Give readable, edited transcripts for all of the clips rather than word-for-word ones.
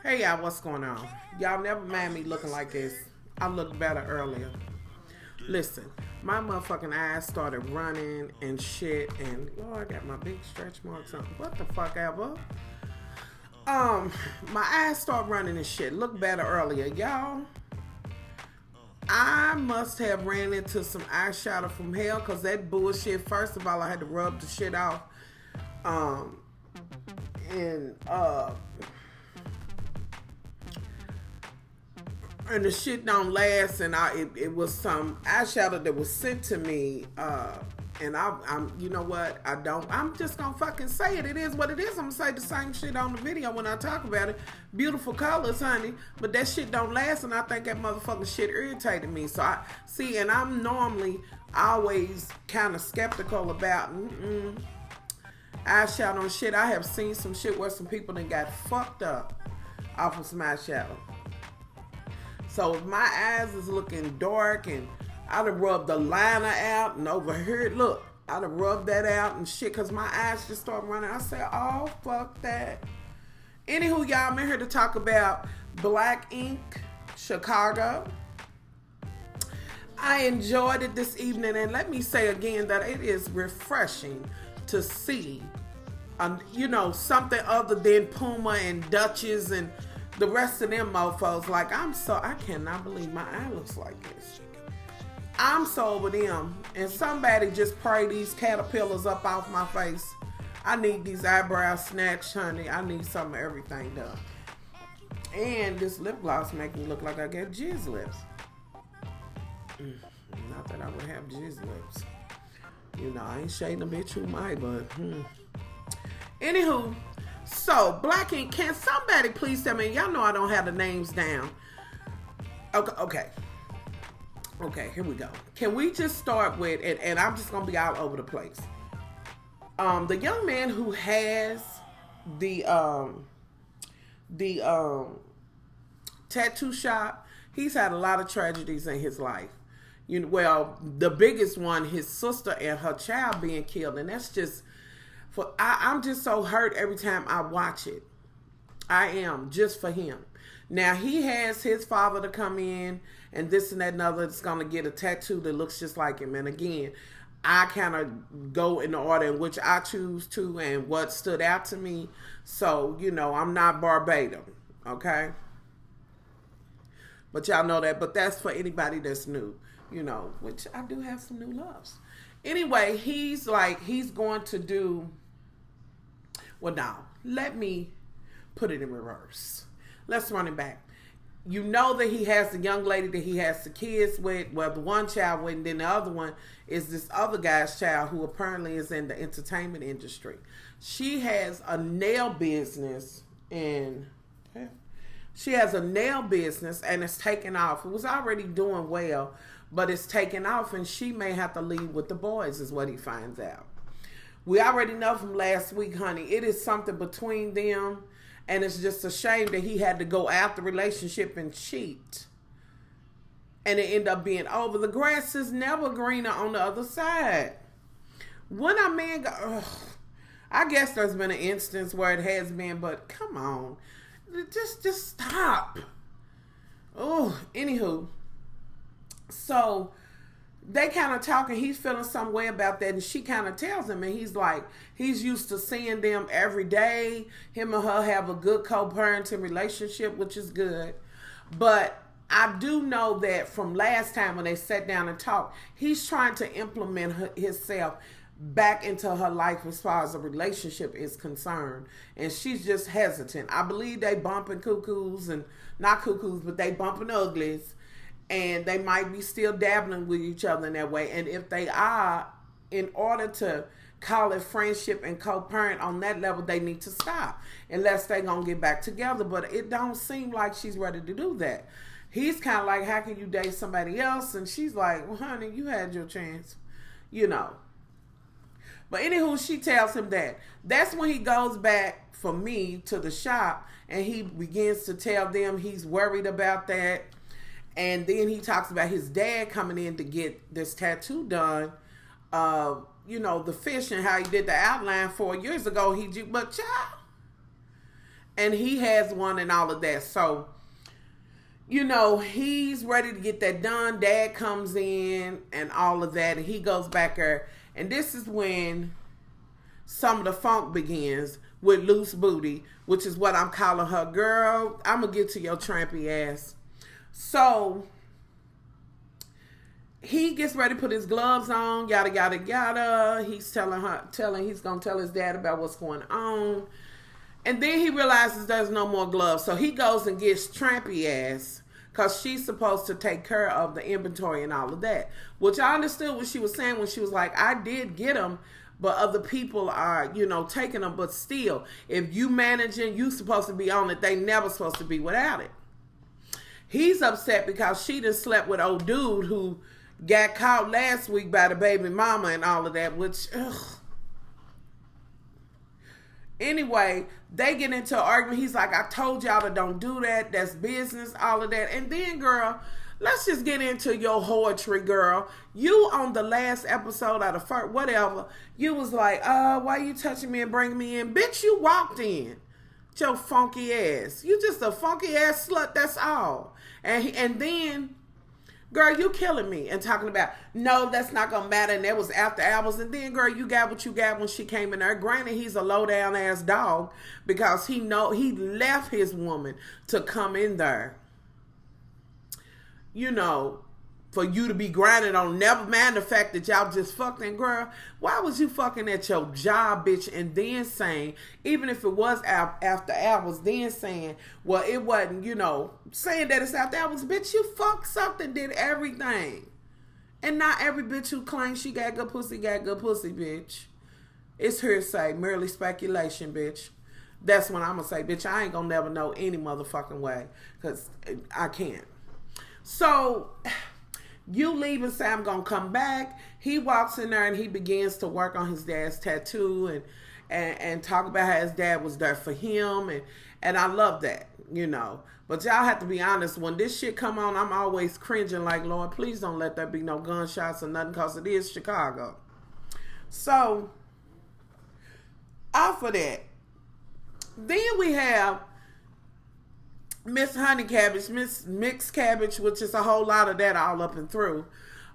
Hey y'all, what's going on? Y'all never mind me looking like this. I looked better earlier. Listen, my motherfucking eyes started running and shit, and oh, I got my big stretch marks on. What the fuck ever? My eyes start running and shit. Look better earlier, y'all. I must have ran into some eyeshadow from hell, cause that bullshit. First of all, I had to rub the shit off. Um, and and the shit don't last, and it was some eyeshadow that was sent to me, and I'm you know what, I'm just gonna fucking say it. It is what it is. I'm gonna say the same shit on the video when I talk about it. Beautiful colors, honey, but that shit don't last, and I think that motherfucking shit irritated me. So I see, and I'm normally always kind of skeptical about eyeshadow and shit. I have seen some shit where some people done got fucked up off of some eyeshadow. So if my eyes is looking dark and I done rubbed the liner out and over here, look, I done rubbed that out and shit because my eyes just start running. I said, oh, fuck that. Anywho, y'all, I'm in here to talk about Black Ink Chicago. I enjoyed it this evening, and let me say again that it is refreshing to see, something other than Puma and Dutchess and the rest of them mofos. Like, I cannot believe my eye looks like this. I'm so over them. And somebody just pray these caterpillars up off my face. I need these eyebrows snatched, honey. I need some of everything done. And this lip gloss make me look like I got jizz lips. Not that I would have jizz lips. You know, I ain't shading a bitch who might, but Anywho, so Black Ink, can somebody please tell me? Y'all know I don't have the names down. Okay, here we go. Can we just start with, and I'm just gonna be all over the place. The young man who has the tattoo shop, he's had a lot of tragedies in his life. Well, the biggest one, his sister and her child being killed, and that's just. I'm just so hurt every time I watch it. I am, just for him. Now, he has his father to come in and this and that and other that's going to get a tattoo that looks just like him. And again, I kind of go in the order in which I choose to and what stood out to me. So, I'm not Barbados, okay? But y'all know that. But that's for anybody that's new, which I do have some new loves. Anyway, he's going to do... Well, now, let me put it in reverse. Let's run it back. You know that he has the young lady that he has the kids with. Well, the one child with, and then the other one is this other guy's child who apparently is in the entertainment industry. She has a nail business, and it's taken off. It was already doing well, but it's taken off, and she may have to leave with the boys, is what he finds out. We already know from last week, honey, it is something between them, and it's just a shame that he had to go out the relationship and cheat. And it ended up being over. The grass is never greener on the other side. When a man I guess there's been an instance where it has been, but come on. Just stop. Oh, anywho. So they kind of talking. He's feeling some way about that, and she kind of tells him, and he's like, he's used to seeing them every day. Him and her have a good co-parenting relationship, which is good. But I do know that from last time when they sat down and talked, he's trying to implement himself back into her life as far as a relationship is concerned, and she's just hesitant. I believe they bumping cuckoos, and not cuckoos, but they bumping uglies. And they might be still dabbling with each other in that way. And if they are, in order to call it friendship and co-parent on that level, they need to stop. Unless they're going to get back together. But it don't seem like she's ready to do that. He's kind of like, how can you date somebody else? And she's like, well, honey, you had your chance. But anywho, she tells him that. That's when he goes back, for me, to the shop. And he begins to tell them he's worried about that. And then he talks about his dad coming in to get this tattoo done. The fish and how he did the outline 4 years ago. But child, And he has one and all of that. So, you know, he's ready to get that done. Dad comes in and all of that. And he goes back there. And this is when some of the funk begins with Loose Booty, which is what I'm calling her. Girl, I'm going to get to your trampy ass. So he gets ready to put his gloves on, yada, yada, yada. He's he's going to tell his dad about what's going on. And then he realizes there's no more gloves. So he goes and gets trampy ass because she's supposed to take care of the inventory and all of that. Which I understood what she was saying when she was like, I did get them, but other people are, you know, taking them. But still, if you managing, you supposed to be on it. They never supposed to be without it. He's upset because she just slept with old dude who got caught last week by the baby mama and all of that, which, ugh. Anyway, they get into an argument. He's like, I told y'all to don't do that. That's business, all of that. And then, girl, let's just get into your poetry, girl. You on the last episode of the first, whatever, you was like, why you touching me and bringing me in? Bitch, you walked in. Your funky ass. You just a funky ass slut, that's all. And then, girl, you killing me and talking about, no, that's not going to matter. And that was after hours. And then, girl, you got what you got when she came in there. Granted, he's a low down ass dog because he left his woman to come in there. You know, for you to be grinding on, never mind the fact that y'all just fucked. And girl, why was you fucking at your job, bitch? And then saying, even if it was after hours, then saying, well, it wasn't, you know, saying that it's after hours. Bitch, you fucked something, did everything. And not every bitch who claims she got good pussy, bitch. It's hearsay, merely speculation, bitch. That's what I'm going to say, bitch. I ain't going to never know any motherfucking way because I can't. So you leave and say, I'm going to come back. He walks in there and he begins to work on his dad's tattoo and talk about how his dad was there for him. And I love that, you know. But y'all have to be honest. When this shit come on, I'm always cringing like, Lord, please don't let there be no gunshots or nothing because it is Chicago. So, off of that, then we have Miss Honey Cabbage, Miss Mixed Cabbage, which is a whole lot of that all up and through.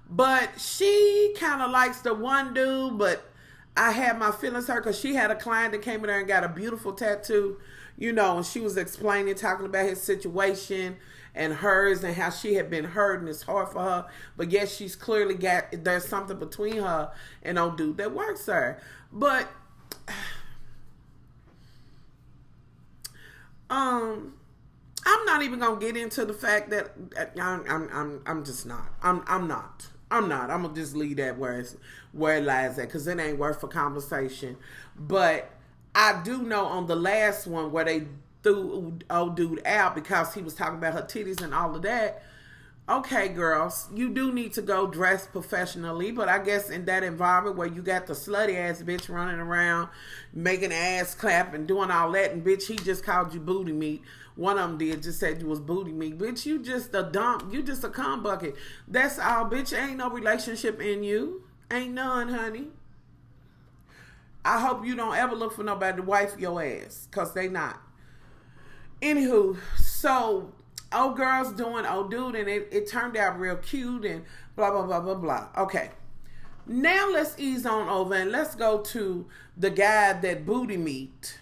But she kind of likes the one dude, but I had my feelings hurt because she had a client that came in there and got a beautiful tattoo, you know, and she was explaining, talking about his situation and hers and how she had been hurt and it's hard for her. But yes, she's clearly there's something between her and old dude that works there. But, I'm not even gonna get into the fact that I'm just not. I'm not. I'm gonna just leave that where it lies at because it ain't worth a conversation. But I do know on the last one where they threw old dude out because he was talking about her titties and all of that. Okay, girls, you do need to go dress professionally, but I guess in that environment where you got the slutty ass bitch running around making ass clap and doing all that, and bitch, he just called you booty meat. One of them just said you was booty meat. Bitch, you just a dump. You just a cum bucket. That's all, bitch. Ain't no relationship in you. Ain't none, honey. I hope you don't ever look for nobody to wife your ass, because they not. Anywho, so old girl's doing old dude, and it turned out real cute and blah, blah, blah, blah, blah. Okay. Now let's ease on over and let's go to the guy that booty meat,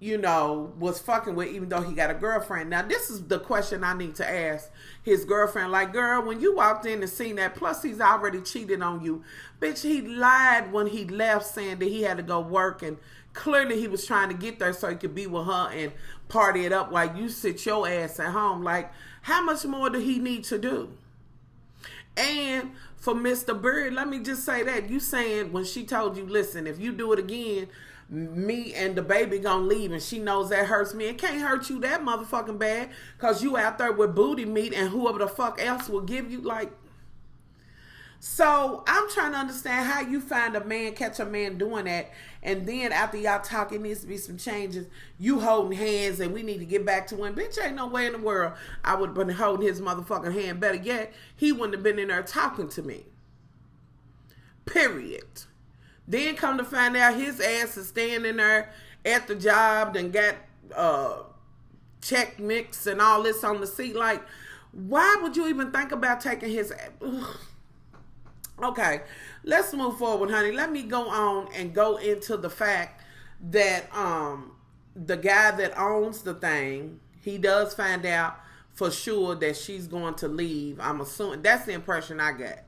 you know, was fucking with, even though he got a girlfriend. Now, this is the question I need to ask his girlfriend. Like, girl, when you walked in and seen that, plus he's already cheated on you. Bitch, he lied when he left saying that he had to go work, and clearly he was trying to get there so he could be with her and party it up while you sit your ass at home. Like, how much more do he need to do? And for Mr. Bird, let me just say that. You saying when she told you, listen, if you do it again, me and the baby gonna leave, and she knows that hurts me. It can't hurt you that motherfucking bad because you out there with booty meat and whoever the fuck else will give you, like. So I'm trying to understand how you find a man, catch a man doing that, and then after y'all talk, it needs to be some changes. You holding hands and we need to get back to when. Bitch, ain't no way in the world I would have been holding his motherfucking hand. Better yet, he wouldn't have been in there talking to me. Period. Then come to find out his ass is standing there at the job, then got check mix and all this on the seat. Like, why would you even think about taking his... Okay, let's move forward, honey. Let me go on and go into the fact that the guy that owns the thing, he does find out for sure that she's going to leave. I'm assuming that's the impression I got.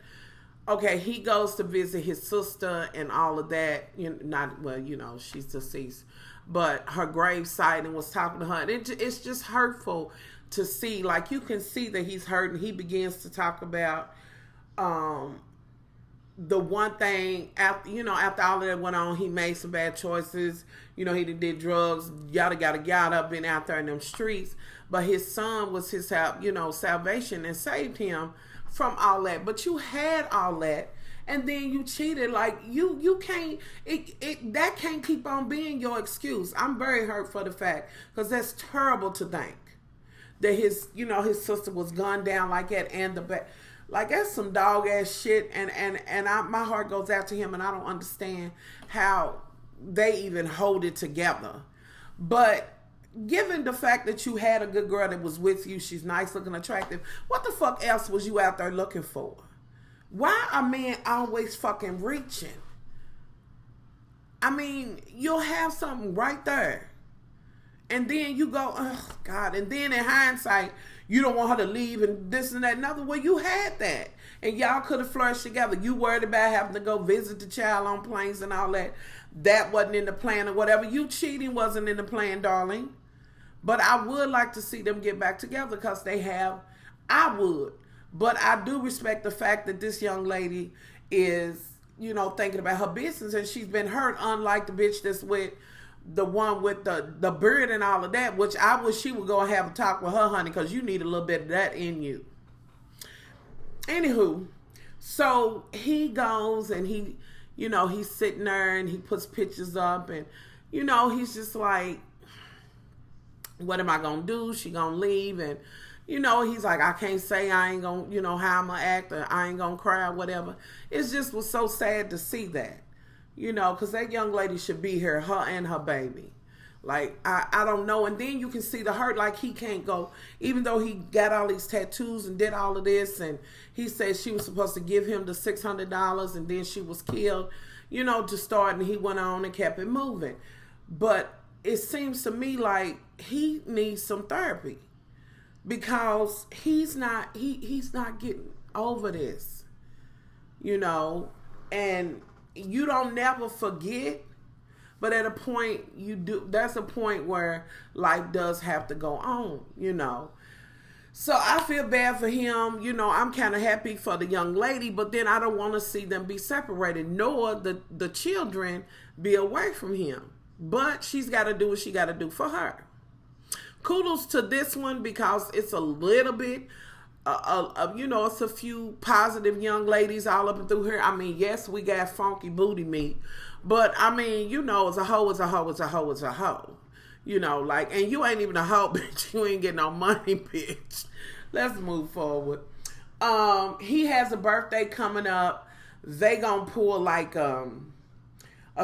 Okay, he goes to visit his sister and all of that. She's deceased, but her gravesite, and was talking to her. It's just hurtful to see. Like, you can see that he's hurt, and he begins to talk about the one thing after all of that went on, he made some bad choices. He did drugs, yada, been out there in them streets. But his son was his salvation and saved him from all that. But you had all that, and then you cheated. Like, you can't, that can't keep on being your excuse. I'm very hurt for the fact, because that's terrible to think that his sister was gunned down like that, and the back. Like, that's some dog ass shit, and my heart goes out to him, and I don't understand how they even hold it together. But given the fact that you had a good girl that was with you, she's nice looking, attractive, what the fuck else was you out there looking for? Why are men always fucking reaching? I mean, you'll have something right there, and then you go, oh God, and then in hindsight, you don't want her to leave and this and that and other. Well, you had that. And y'all could have flourished together. You worried about having to go visit the child on planes and all that. That wasn't in the plan or whatever. You cheating wasn't in the plan, darling. But I would like to see them get back together, because they have. I would. But I do respect the fact that this young lady is, thinking about her business, and she's been hurt, unlike the bitch that's with the one with the beard and all of that, which I wish she would go and have a talk with her, honey, because you need a little bit of that in you. Anywho, so he goes and he's sitting there and he puts pictures up, and he's just like, what am I gonna do? She gonna leave, and he's like, I can't say I ain't gonna, how I'm gonna act, or I ain't gonna cry, or whatever. It just was so sad to see that. Because that young lady should be here, her and her baby. Like, I don't know. And then you can see the hurt, like he can't go, even though he got all these tattoos and did all of this, and he said she was supposed to give him the $600, and then she was killed, to start, and he went on and kept it moving. But it seems to me like he needs some therapy, because he's not getting over this, and you don't never forget, but at a point you do. That's a point where life does have to go on, So I feel bad for him. I'm kind of happy for the young lady, but then I don't want to see them be separated, nor the children be away from him. But she's got to do what she got to do for her. Kudos to this one, because it's a little bit it's a few positive young ladies all up and through here. I mean, yes, we got funky booty meat, but I mean, it's a hoe, it's a hoe, it's a hoe, it's a hoe. And you ain't even a hoe, bitch. You ain't getting no money, bitch. Let's move forward. He has a birthday coming up. They gonna pull like a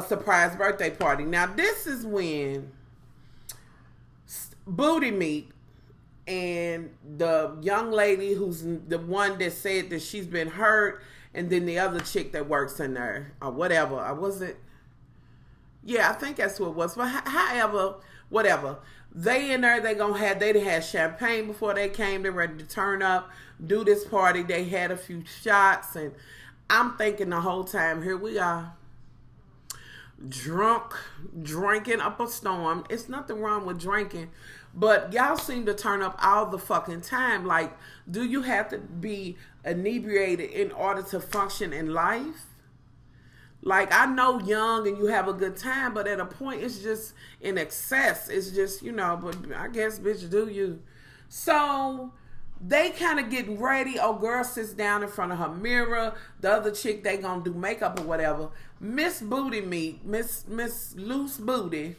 surprise birthday party. Now, this is when booty meat and the young lady who's the one that said that she's been hurt, and then the other chick that works in there, or whatever. Was it? Yeah, I think that's what it was. But however, whatever. They in there, they had champagne before they came. They're ready to turn up, do this party. They had a few shots, and I'm thinking the whole time, here we are. Drunk, drinking up a storm. It's nothing wrong with drinking, but y'all seem to turn up all the fucking time. Like, do you have to be inebriated in order to function in life? Like, I know young and you have a good time, but at a point it's just in excess. It's just, but I guess, bitch, do you. So they kind of getting ready. Oh, girl sits down in front of her mirror. The other chick, they gonna do makeup or whatever. Miss Booty Meat, Miss Loose Booty,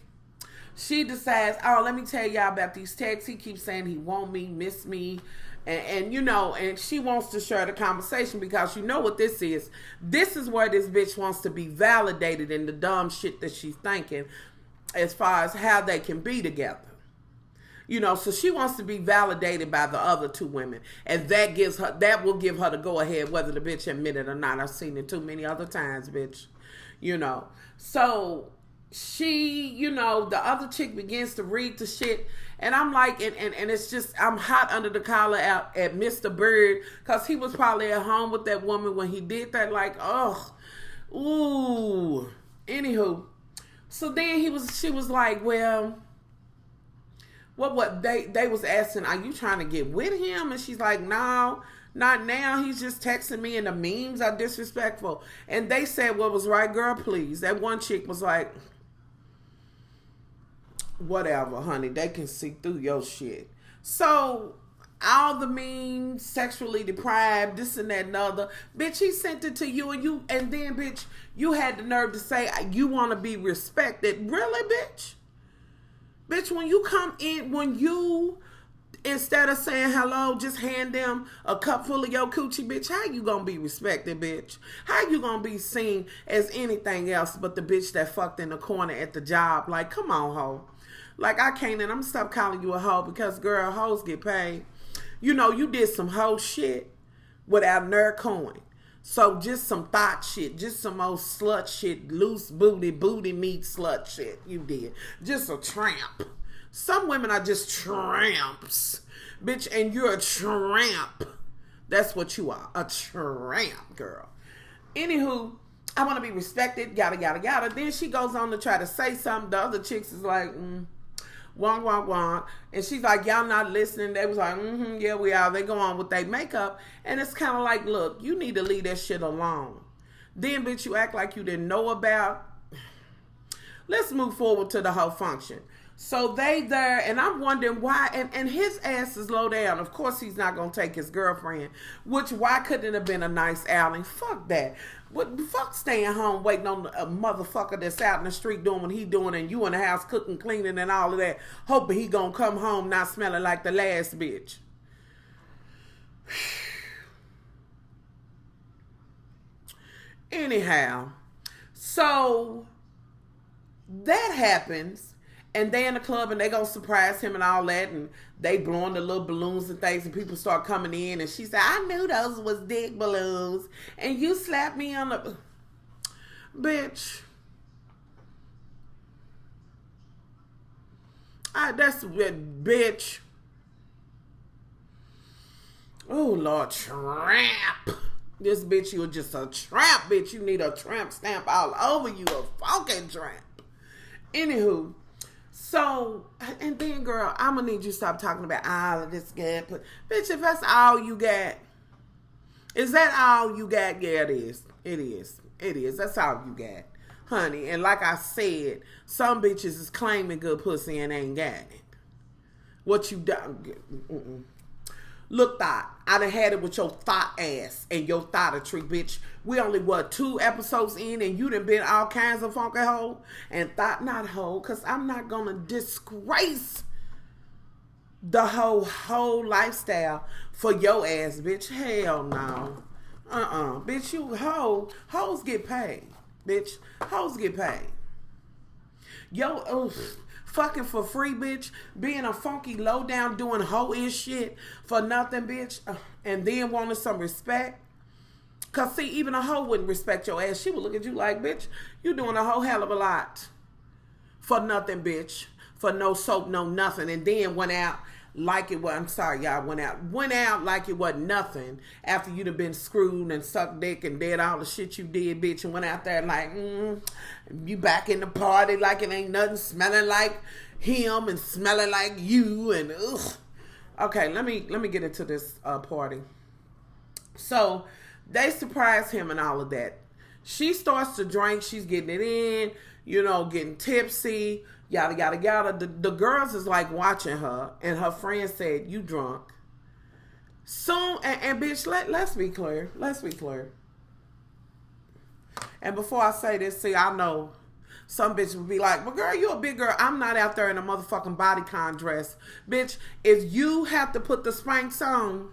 she decides, oh, let me tell y'all about these texts. He keeps saying he want me, miss me. And and she wants to share the conversation, because you know what this is. This is where this bitch wants to be validated in the dumb shit that she's thinking. as far as how they can be together. You know, so she wants to be validated by the other two women. And that will give her the go ahead, whether the bitch admit it or not. I've seen it too many other times, bitch. You know. So she, you know, the other chick begins to read the shit. And I'm like, and it's just, I'm hot under the collar out at Mr. Bird. Because he was probably at home with that woman when he did that. Like, oh, ooh. Anywho. So then she was like, well, what they was asking, are you trying to get with him? And she's like, no, not now. He's just texting me and the memes are disrespectful. And they said, what was right, girl, please. That one chick was like, whatever, honey. They can see through your shit. So all the memes, sexually deprived, this and that and other. Bitch, he sent it to you and then, bitch, you had the nerve to say you want to be respected. Really, bitch? Bitch, when you come in, instead of saying hello, just hand them a cup full of your coochie, bitch, how you gonna be respected, bitch? How you gonna be seen as anything else but the bitch that fucked in the corner at the job? Like, come on, hoe. Like, I can't, and I'm gonna stop calling you a hoe because, girl, hoes get paid. You know, you did some hoe shit without no coin. So just some thought shit, just some old slut shit, loose booty meat slut shit you did. Just a tramp. Some women are just tramps. Bitch, and you're a tramp. That's what you are, a tramp, girl. Anywho, I want to be respected, yada, yada, yada. Then she goes on to try to say something. The other chicks is like, wong, wong, wong. And she's like, y'all not listening. They was like, yeah, we are. They go on with their makeup. And it's kind of like, look, you need to leave that shit alone. Then, bitch, you act like you didn't know about. Let's move forward to the whole function. So they there, and I'm wondering why, and his ass is low down. Of course he's not going to take his girlfriend, why couldn't it have been a nice outing? Fuck that. What fuck staying home waiting on a motherfucker that's out in the street doing what he doing and you in the house cooking, cleaning and all of that, hoping he gonna come home not smelling like the last bitch. Anyhow, so that happens. And they in the club and they gonna surprise him and all that, and they blowing the little balloons and things, and people start coming in, and she said, I knew those was dick balloons, and you slapped me on the... Bitch. That's weird, bitch. Oh, Lord, tramp. This bitch, you're just a tramp, bitch. You need a tramp stamp all over you, a fucking tramp. Anywho, so, and then, girl, I'm going to need you to stop talking about all of this good. But, bitch, if that's all you got, is that all you got? Yeah, it is. It is. It is. That's all you got, honey. And like I said, some bitches is claiming good pussy and ain't got it. What you done? Look, thought, I done had it with your thought ass and your thoughtry, bitch. We only, 2 episodes in and you done been all kinds of funky hoe and thought not hoe, because I'm not going to disgrace the whole lifestyle for your ass, bitch. Hell no. Bitch, you hoes get paid, bitch. Hoes get paid. Yo, fucking for free, bitch. Being a funky low down doing hoe-ish shit for nothing, bitch. And then wanting some respect. Cause see, even a hoe wouldn't respect your ass. She would look at you like, bitch, you doing a whole hell of a lot for nothing, bitch. For no soap, no nothing. And then went out like it was, I'm sorry, y'all, went out like it wasn't nothing after you'd have been screwed and sucked dick and did all the shit you did, bitch, and went out there like, you back in the party like it ain't nothing, smelling like him and smelling like you and ugh. Okay, let me get into this party. So they surprise him and all of that. She starts to drink, she's getting it in, you know, getting tipsy, yada, yada, yada. The girls is like watching her, and her friend said, you drunk. Soon, and bitch, let's be clear. Let's be clear. And before I say this, see, I know some bitch would be like, well, girl, you a big girl. I'm not out there in a motherfucking bodycon dress. Bitch, if you have to put the Spanx on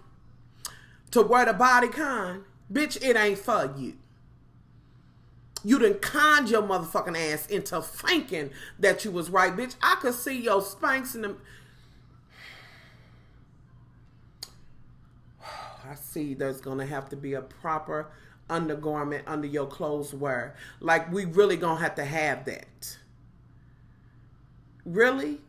to wear the bodycon, bitch, it ain't for you. You done conned your motherfucking ass into thinking that you was right, bitch. I could see your Spanx in them. I see there's going to have to be a proper undergarment under your clothes wear. Like, we really going to have that. Really?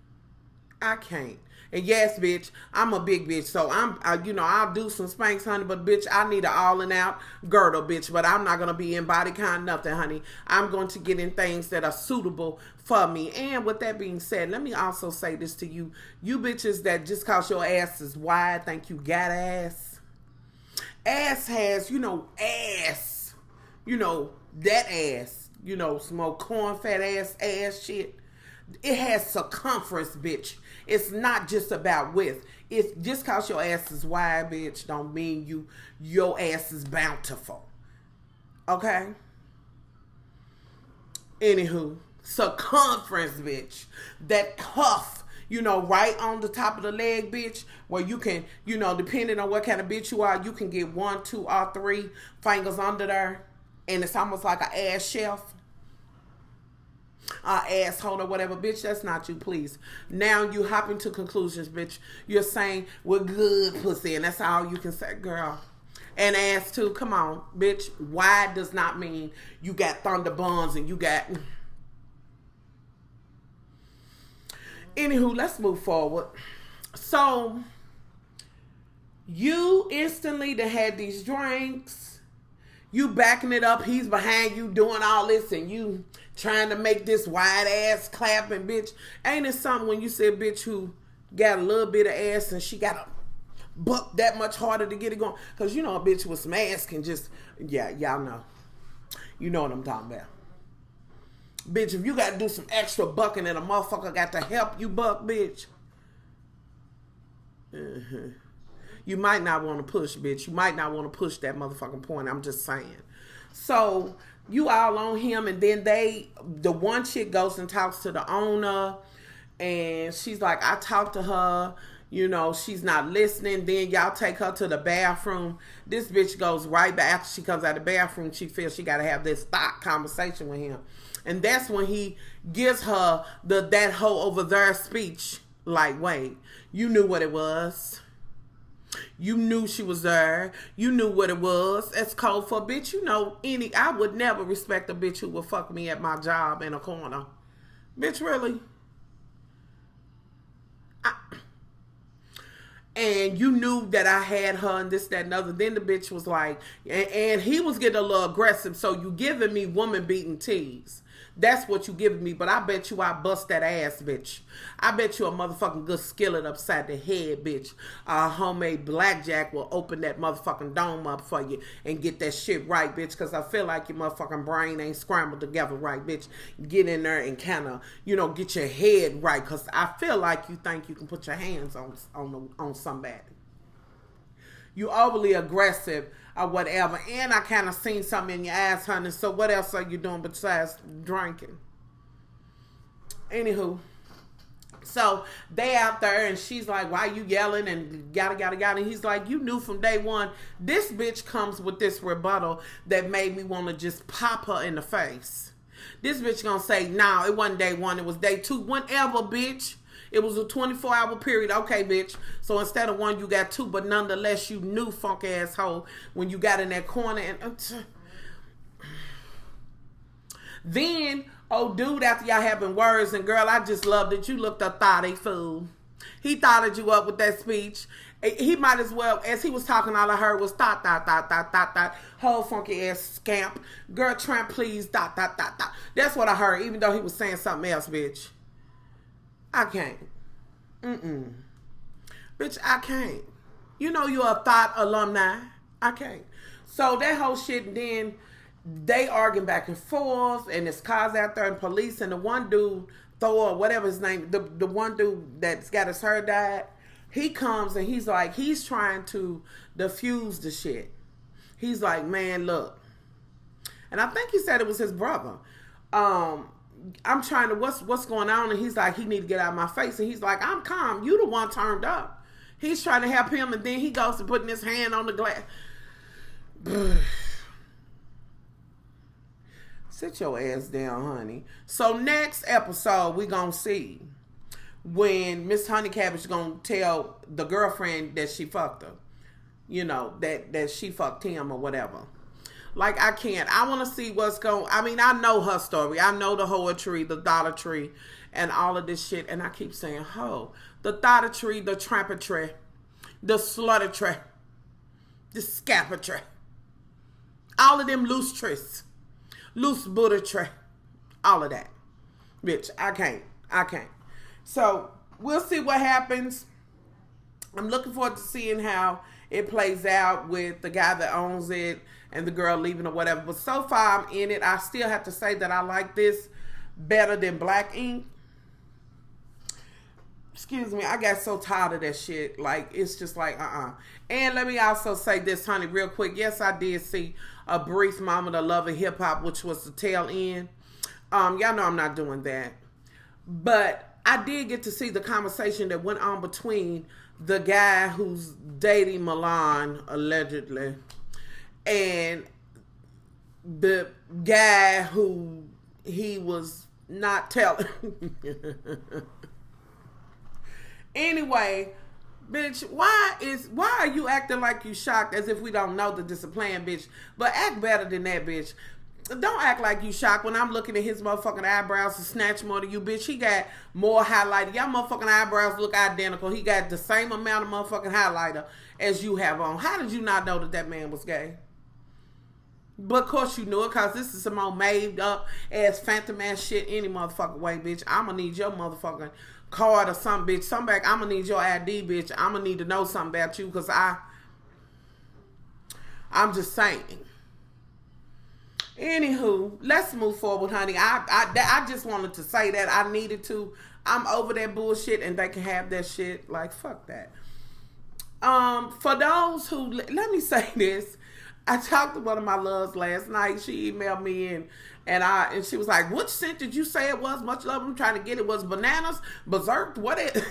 I can't. And yes, bitch, I'm a big bitch, so I'll do some Spanx, honey, but bitch, I need an all-in-out girdle, bitch, but I'm not going to be in bodycon nothing, honey. I'm going to get in things that are suitable for me. And with that being said, let me also say this to you. You bitches that just cause your ass is wide think you got ass. Ass has, ass. That ass. Some old corn fat ass shit. It has circumference, bitch. It's not just about width. It's just cause your ass is wide, bitch, don't mean your ass is bountiful. Okay? Anywho, circumference, bitch. That cuff, right on the top of the leg, bitch, where you can, depending on what kind of bitch you are, you can get 1, 2, or 3 fingers under there. And it's almost like an ass shelf. Asshole or whatever, bitch, that's not you, please. Now you hopping to conclusions, bitch. You're saying we're good pussy, and that's all you can say, girl. And ass too, come on, bitch. Wide does not mean you got thunder buns and you got... Anywho, let's move forward. So, you instantly done had these drinks. You backing it up. He's behind you doing all this and you... trying to make this wide ass clapping, bitch. Ain't it something when you say bitch who got a little bit of ass and she got to buck that much harder to get it going? Because a bitch with some ass can just, y'all know. You know what I'm talking about. Bitch, if you got to do some extra bucking and a motherfucker got to help you buck, bitch. You might not want to push, bitch. You might not want to push that motherfucking point. I'm just saying. So... you all on him, and then the one chick goes and talks to the owner, and she's like, I talked to her, she's not listening. Then y'all take her to the bathroom. This bitch goes right back after she comes out of the bathroom. She feels she got to have this thought conversation with him. And that's when he gives her that hoe over there speech. Like, wait, you knew what it was. You knew she was there. You knew what it was. That's code for a bitch. I would never respect a bitch who would fuck me at my job in a corner. Bitch, really? And you knew that I had her and this, that, and other. Then the bitch was like, and he was getting a little aggressive. So you giving me woman beating tease. That's what you giving me, but I bet you I bust that ass, bitch. I bet you a motherfucking good skillet upside the head, bitch. A homemade blackjack will open that motherfucking dome up for you and get that shit right, bitch, because I feel like your motherfucking brain ain't scrambled together right, bitch. Get in there and kind of, get your head right, because I feel like you think you can put your hands on somebody. You overly aggressive or whatever. And I kind of seen something in your ass, honey. So what else are you doing besides drinking? Anywho. So they out there and she's like, why you yelling and gotta. And he's like, you knew from day one. This bitch comes with this rebuttal that made me want to just pop her in the face. This bitch gonna say, no, it wasn't day one. It was day 2. Whenever, bitch. It was a 24-hour period. Okay, bitch. So instead of 1, you got 2. But nonetheless, you knew, funk asshole, when you got in that corner. And then, dude, after y'all having words, and girl, I just loved it. You looked a thotty fool. He thotted you up with that speech. He might as well, as he was talking, all I heard was thot. Whole funky ass scamp. Girl, tramp, please, thot. That's what I heard, even though he was saying something else, bitch. I can't. Bitch, I can't. You're a thought alumni. I can't. So that whole shit, and then they arguing back and forth, and there's cars out there and police, and the one dude, Thor, whatever his name, the one dude that's got his hair dyed, he comes and he's like, he's trying to diffuse the shit. He's like, man, look. And I think he said it was his brother. I'm trying to, what's going on? And he's like, he need to get out of my face. And he's like, I'm calm. You the one turned up. He's trying to help him. And then he goes to putting his hand on the glass. Sit your ass down, honey. So next episode, we gonna see when Miss Honey Cabbage gonna tell the girlfriend that she fucked her. You know, that she fucked him or whatever. Like, I can't. I want to see what's going... I mean, I know her story. I know the poetry, the Dollar Tree, and all of this shit. And I keep saying, ho. The Dollar Tree, the Trampetry, the Sluttertry, the Scapatry. All of them loose tris. Loose Buddha-try. All of that. Bitch, I can't. So, we'll see what happens. I'm looking forward to seeing how it plays out with the guy that owns it and the girl leaving or whatever. But so far, I'm in it. I still have to say that I like this better than Black Ink. Excuse me, I got so tired of that shit. Like, it's just like, And let me also say this, honey, real quick. Yes, I did see a brief moment of Love and Hip Hop, which was the tail end. Y'all know I'm not doing that. But I did get to see the conversation that went on between the guy who's dating Milan, allegedly, and the guy who he was not telling. Anyway, bitch, why are you acting like you shocked as if we don't know that this is a plan, bitch? But act better than that, bitch. Don't act like you shocked when I'm looking at his motherfucking eyebrows to snatch more than you, bitch. He got more highlighter. Y'all motherfucking eyebrows look identical. He got the same amount of motherfucking highlighter as you have on. How did you not know that man was gay? But of course you knew it, because this is some old made up ass phantom ass shit any motherfucking way, bitch. I'ma need your motherfucking card or something, bitch. Something back. I'ma need your ID, bitch. I'ma need to know something about you, because I'm just saying. Anywho, let's move forward, honey. I just wanted to say that. I needed to. I'm over that bullshit, and they can have that shit. Like, fuck that. For those who, let me say this. I talked to one of my loves last night. She emailed me and she was like, "Which scent did you say it was? Much love. I'm trying to get it. Was bananas, berserk, what it?"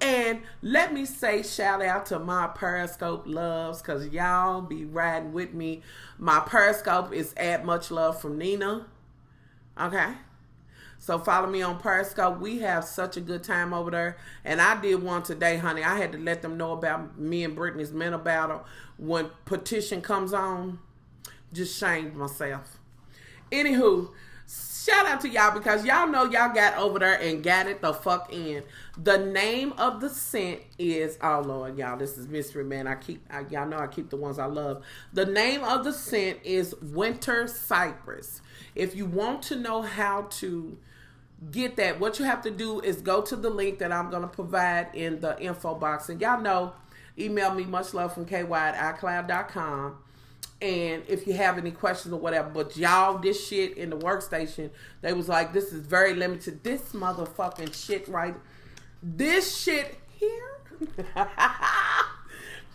And let me say shout out to my Periscope loves, because y'all be riding with me. My Periscope is at Much Love from Nina. Okay? So follow me on Periscope. We have such a good time over there. And I did one today, honey. I had to let them know about me and Brittany's mental battle. When petition comes on, just shamed myself. Anywho, shout out to y'all, because y'all know y'all got over there and got it the fuck in. The name of the scent is, oh Lord, y'all, this is mystery, man. Y'all know I keep the ones I love. The name of the scent is Winter Cypress. If you want to know how to get that, what you have to do is go to the link that I'm going to provide in the info box. And y'all know, email me muchlovefromky@icloud.com. And if you have any questions or whatever, but y'all, this shit in the workstation, they was like, this is very limited. This motherfucking shit this shit here,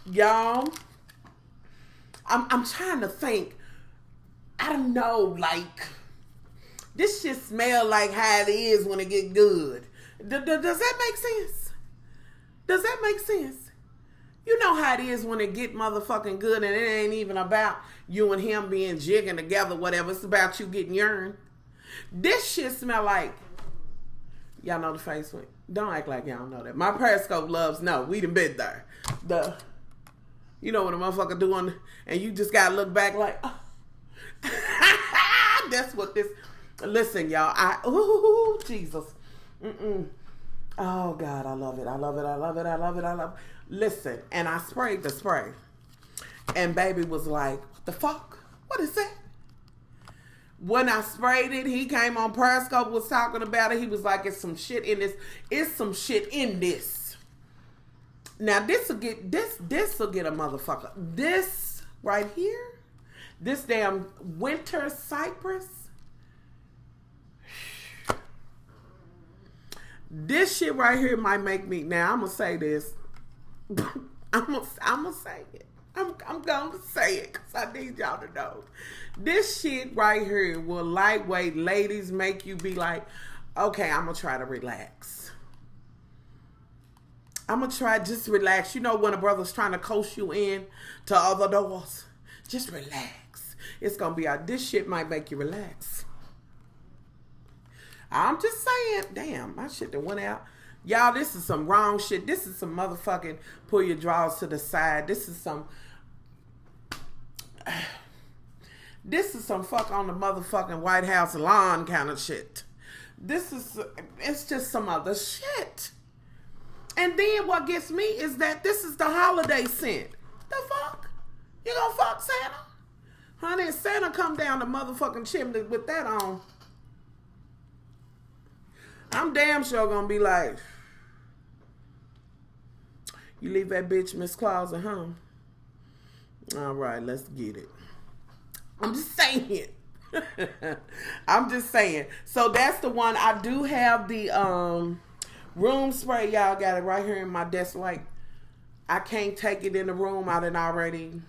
y'all, I'm trying to think. I don't know, like, this shit smell like how it is when it get good. Does that make sense? Does that make sense? You know how it is when it get motherfucking good, and it ain't even about you and him being jigging together, whatever. It's about you getting urine. This shit smell like, y'all know the face went. Don't act like y'all know that. My Periscope loves, no, we done been there. You know what a motherfucker doing, and you just gotta look back like, oh. That's what this, listen, y'all, ooh, Jesus. Oh, God, I love it. I love it. I love it. I love it. I love it. Listen, and I sprayed the spray. And baby was like, what the fuck? What is that? When I sprayed it, he came on Periscope, was talking about it. He was like, it's some shit in this. It's some shit in this. Now, this'll get a motherfucker. This right here, this damn Winter Cypress. This shit right here might make me, now I'm going to say this. I'm going to say it. I'm going to say it because I need y'all to know. This shit right here will lightweight ladies make you be like, okay, I'm going to try to relax. I'm going to try, just relax. You know when a brother's trying to coast you in to other doors? Just relax. It's going to be out. This shit might make you relax. I'm just saying. Damn, my shit that went out. Y'all, this is some wrong shit. This is some motherfucking pull your drawers to the side. This is some fuck on the motherfucking White House lawn kind of shit. It's just some other shit. And then what gets me is that this is the holiday scent. The fuck? You gonna fuck Santa? Honey, Santa come down the motherfucking chimney with that on. I'm damn sure gonna be like, you leave that bitch Miss Claus at home. All right, let's get it. I'm just saying. I'm just saying. So that's the one. I do have the room spray. Y'all got it right here in my desk. Like, I can't take it in the room. I done already,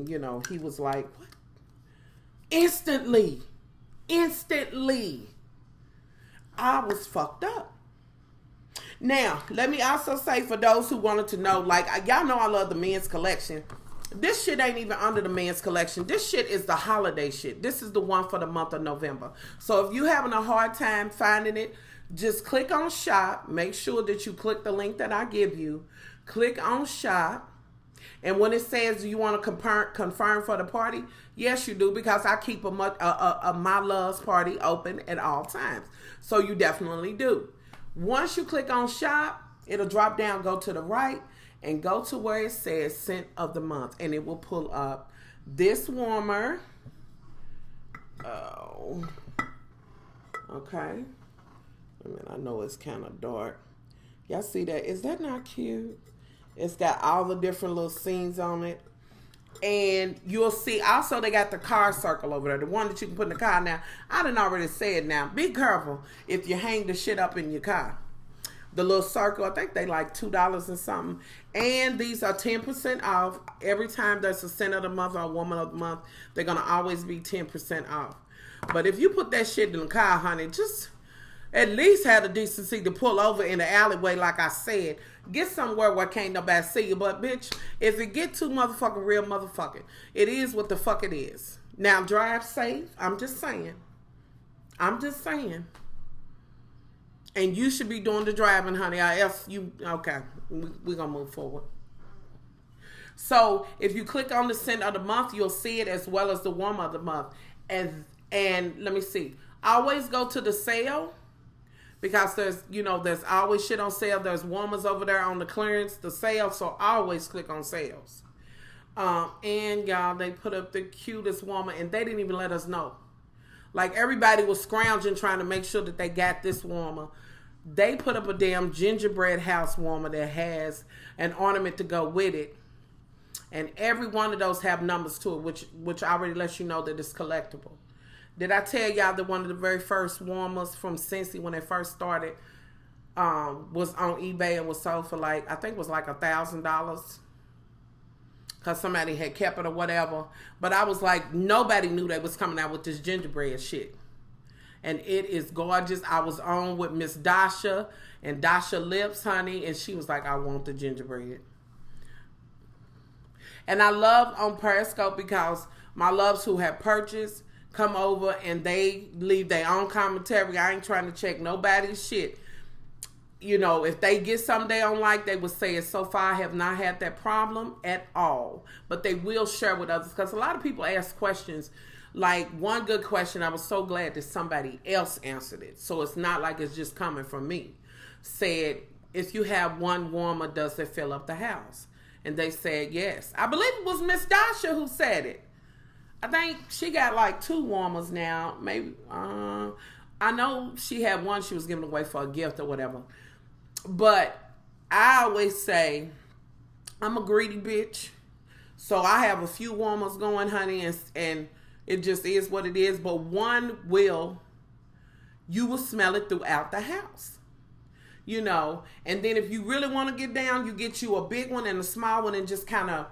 you know, he was like, what? Instantly. I was fucked up. Now, let me also say for those who wanted to know, like, y'all know I love the men's collection. This shit ain't even under the men's collection. This shit is the holiday shit. This is the one for the month of November. So if you're having a hard time finding it, just click on shop. Make sure that you click the link that I give you. Click on shop. And when it says you want to confirm for the party, yes, you do, because I keep a My Love's party open at all times. So you definitely do. Once you click on shop, it'll drop down, go to the right, and go to where it says scent of the month. And it will pull up this warmer. Oh. Okay. I mean, I know it's kind of dark. Y'all see that? Is that not cute? It's got all the different little scenes on it. And you'll see also they got the car circle over there. The one that you can put in the car. Now, I done already said now. Be careful if you hang the shit up in your car. The little circle, I think they like $2 and something. And these are 10% off. Every time there's a scent of the month or a woman of the month, they're going to always be 10% off. But if you put that shit in the car, honey, just at least have the decency to pull over in the alleyway like I said. Get somewhere where can't nobody see you. But, bitch, if it get too motherfucking real, motherfucking, it is what the fuck it is. Now, drive safe. I'm just saying. And you should be doing the driving, honey. Okay, we're going to move forward. So, if you click on the scent of the month, you'll see it as well as the warm of the month. And let me see. Always go to the sale. Because there's always shit on sale. There's warmers over there on the clearance, the sale. So always click on sales. And y'all, they put up the cutest warmer and they didn't even let us know. Like everybody was scrounging trying to make sure that they got this warmer. They put up a damn gingerbread house warmer that has an ornament to go with it. And every one of those have numbers to it, which already lets you know that it's collectible. Did I tell y'all that one of the very first warmers from SCENTSY when they first started was on eBay and was sold for like, I think it was like $1,000 because somebody had kept it or whatever. But I was like, nobody knew they was coming out with this gingerbread shit. And it is gorgeous. I was on with Miss Dasha and Dasha Lips, honey, and she was like, I want the gingerbread. And I love on Periscope because my loves who have purchased come over and they leave their own commentary. I ain't trying to check nobody's shit. You know, if they get something they don't like, they would say it. So far, I have not had that problem at all. But they will share with others because a lot of people ask questions. Like one good question, I was so glad that somebody else answered it. So it's not like it's just coming from me. Said, if you have one warmer, does it fill up the house? And they said yes. I believe it was Miss Dasha who said it. I think she got like 2 warmers now. Maybe. I know she had one she was giving away for a gift or whatever. But I always say, I'm a greedy bitch. So I have a few warmers going, honey. And it just is what it is. But one you will smell it throughout the house. You know. And then if you really want to get down, you get you a big one and a small one and just kind of,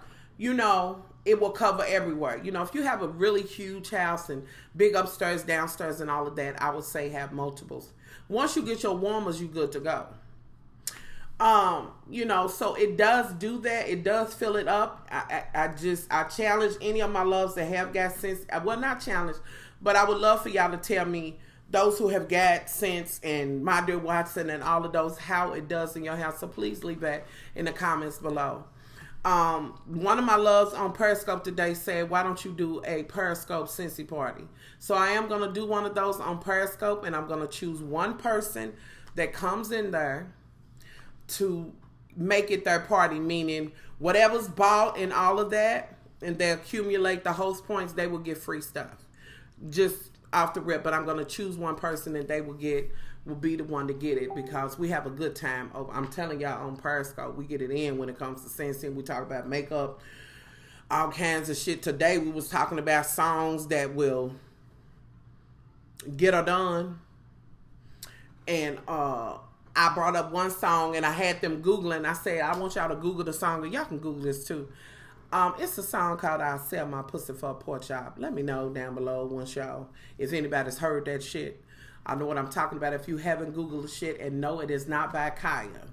it will cover everywhere. If you have a really huge house and big upstairs, downstairs, and all of that, I would say have multiples. Once you get your warmers, you're good to go. You know, so it does do that. It does fill it up. I challenge any of my loves that have got sense. Well, not challenge, but I would love for y'all to tell me, those who have got sense and My Dear Watson and all of those, how it does in your house. So please leave that in the comments below. One of my loves on Periscope today said, why don't you do a Periscope Scentsy party? So I am going to do one of those on Periscope, and I'm going to choose one person that comes in there to make it their party, meaning whatever's bought and all of that, and they accumulate the host points, they will get free stuff. Just off the rip, but I'm going to choose one person and they will be the one to get it, because we have a good time. I'm telling y'all, on Periscope, we get it in when it comes to Scentsy. We talk about makeup, all kinds of shit. Today we was talking about songs that will get her done. And I brought up one song and I had them Googling. I said, I want y'all to Google the song, and y'all can Google this too. It's a song called "I'll Sell My Pussy for a Pork Chop." Let me know down below once y'all, if anybody's heard that shit. I know what I'm talking about. If you haven't Googled the shit, and no, it is not by Kaya.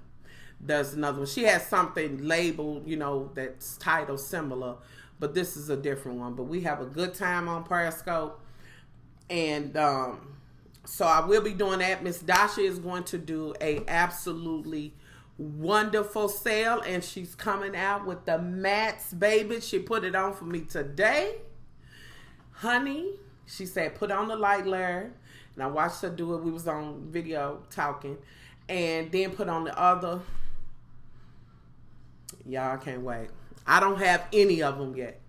There's another one. She has something labeled, you know, that's titled similar, but this is a different one. But we have a good time on Periscope. And so I will be doing that. Miss Dasha is going to do a absolutely wonderful sale, and she's coming out with the mats, baby. She put it on for me today, honey. She said put on the light layer, and I watched her do it. We was on video talking, and then put on the other. Y'all, I can't wait. I don't have any of them yet,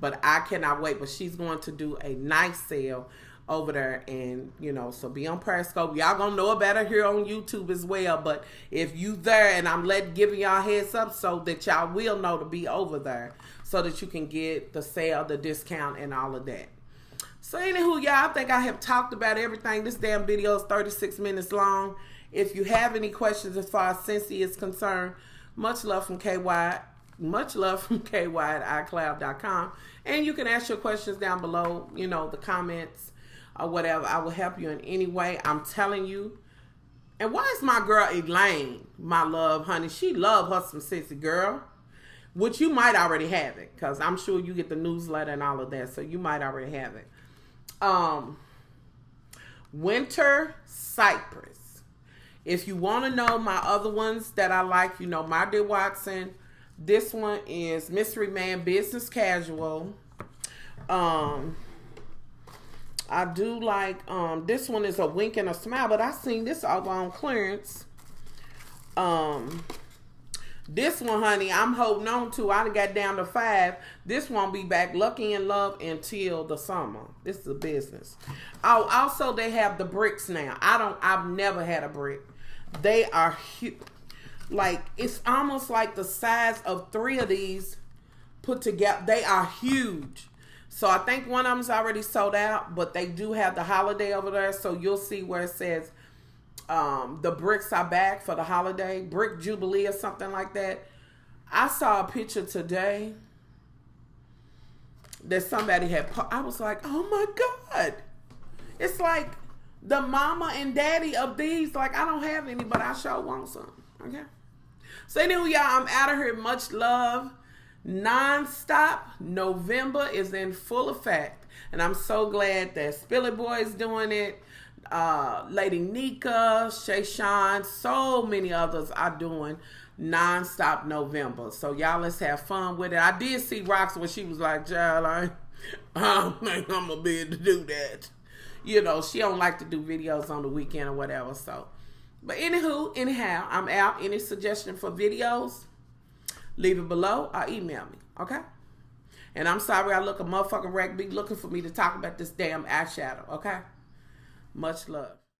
but I cannot wait. But she's going to do a nice sale over there, and you know, so be on Periscope. Y'all gonna know about it here on YouTube as well, but if you there, and I'm giving y'all heads up so that y'all will know to be over there, so that you can get the sale, the discount, and all of that. So anywho, y'all, I think I have talked about everything. This damn video is 36 minutes long. If you have any questions as far as Scentsy is concerned, much love from KY. Much love from KY at iCloud.com, and you can ask your questions down below, you know, the comments or whatever. I will help you in any way. I'm telling you. And why is my girl Elaine, my love, honey? She love her some Scentsy, girl. Which you might already have it, because I'm sure you get the newsletter and all of that, so you might already have it. Winter Cypress. If you want to know my other ones that I like, you know, My Dear Watson. This one is Mystery Man Business Casual. I do like, this one is a wink and a smile, but I seen this over on clearance. This one, honey, I'm holding on to. I done got down to 5. This won't be back. Lucky in Love until the summer. This is a business. Oh, also they have the bricks now. I've never had a brick. They are huge. Like, it's almost like the size of 3 of these put together. They are huge. So I think one of them's already sold out, but they do have the holiday over there. So you'll see where it says the bricks are back for the holiday. Brick Jubilee or something like that. I saw a picture today that somebody had. I was like, oh my God. It's like the mama and daddy of these. Like, I don't have any, but I sure want some. Okay. So anyway, y'all, I'm out of here. Much love. Non-stop November is in full effect, and I'm so glad that Spilly Boy is doing it. Lady Nika, Shay Sean, so many others are doing non-stop November. So y'all, let's have fun with it. I did see Rox when she was like, child, I don't think I'm gonna be able to do that. You know, she don't like to do videos on the weekend or whatever. So, but anyhow, I'm out. Any suggestion for videos, leave it below or email me, okay? And I'm sorry I look a motherfucking wreck. Be looking for me to talk about this damn eyeshadow, okay? Much love.